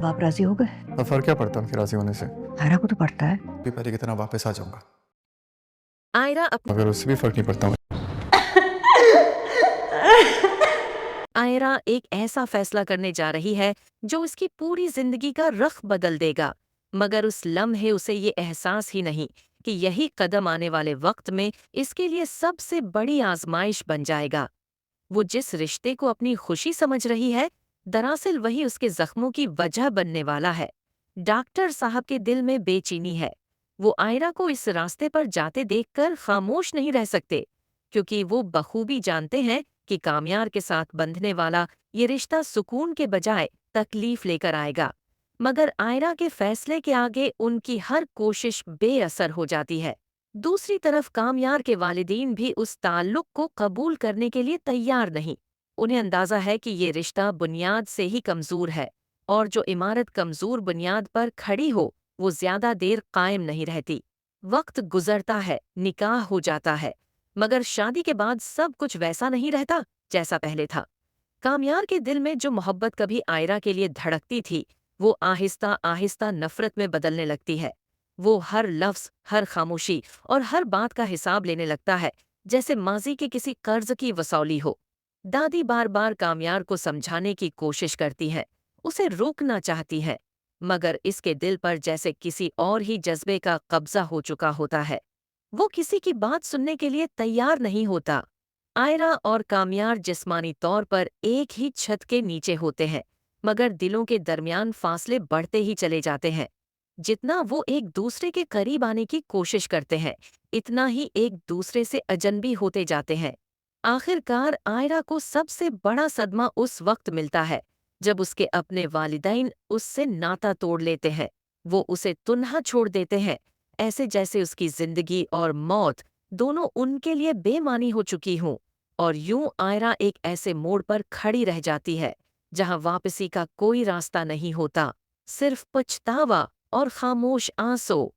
अब आप राजी हो गए? तो फर्क क्या पड़ता है उनके राजी होने से? आयरा को तो पड़ता है। भी पहले की तरह वापस आ जाऊंगा, आयरा अप मगर उससे भी फर्क नहीं पड़ता। आयरा एक ऐसा फैसला करने जा रही है जो उसकी पूरी जिंदगी का रुख बदल देगा, मगर उस लम्हे उसे ये एहसास ही नहीं कि यही कदम आने वाले वक्त में इसके लिए सबसे बड़ी आजमाइश बन जाएगा। वो जिस रिश्ते को अपनी खुशी समझ रही है, दरअसल वही उसके जख्मों की वजह बनने वाला है। डॉक्टर साहब के दिल में बेचैनी है। वो आयरा को इस रास्ते पर जाते देखकर खामोश नहीं रह सकते, क्योंकि वो बखूबी जानते हैं कि कामयार के साथ बंधने वाला ये रिश्ता सुकून के बजाय तकलीफ लेकर आएगा। मगर आयरा के फैसले के आगे उनकी हर कोशिश बेअसर हो जाती है। दूसरी तरफ कामयार के वालिदीन भी उस ताल्लुक को कबूल करने के लिए तैयार नहीं। उन्हें अंदाजा है कि ये रिश्ता बुनियाद से ही कमजोर है, और जो इमारत कमजोर बुनियाद पर खड़ी हो वो ज्यादा देर कायम नहीं रहती। वक्त गुजरता है, निकाह हो जाता है, मगर शादी के बाद सब कुछ वैसा नहीं रहता जैसा पहले था। कामयार के दिल में जो मोहब्बत कभी आयरा के लिए धड़कती थी, वो आहिस्ता आहिस्ता नफरत में बदलने लगती है। वो हर लफ्ज, हर खामोशी और हर बात का हिसाब लेने लगता है, जैसे माजी के किसी कर्ज की वसूली हो। दादी बार बार कामयार को समझाने की कोशिश करती है, उसे रोकना चाहती है, मगर इसके दिल पर जैसे किसी और ही जज्बे का कब्जा हो चुका होता है। वो किसी की बात सुनने के लिए तैयार नहीं होता। आयरा और कामयार जिस्मानी तौर पर एक ही छत के नीचे होते हैं, मगर दिलों के दरमियान फासले बढ़ते ही चले जाते हैं। जितना वो एक दूसरे के करीब आने की कोशिश करते हैं, इतना ही एक दूसरे से अजनबी होते जाते हैं। आखिरकार आयरा को सबसे बड़ा सदमा उस वक्त मिलता है जब उसके अपने वालिदैन उससे नाता तोड़ लेते हैं। वो उसे तुनहा छोड़ देते हैं, ऐसे जैसे उसकी जिंदगी और मौत दोनों उनके लिए बेमानी हो चुकी हों। और यूं आयरा एक ऐसे मोड़ पर खड़ी रह जाती है जहां वापसी का कोई रास्ता नहीं होता, सिर्फ पछतावा और खामोश आंसू।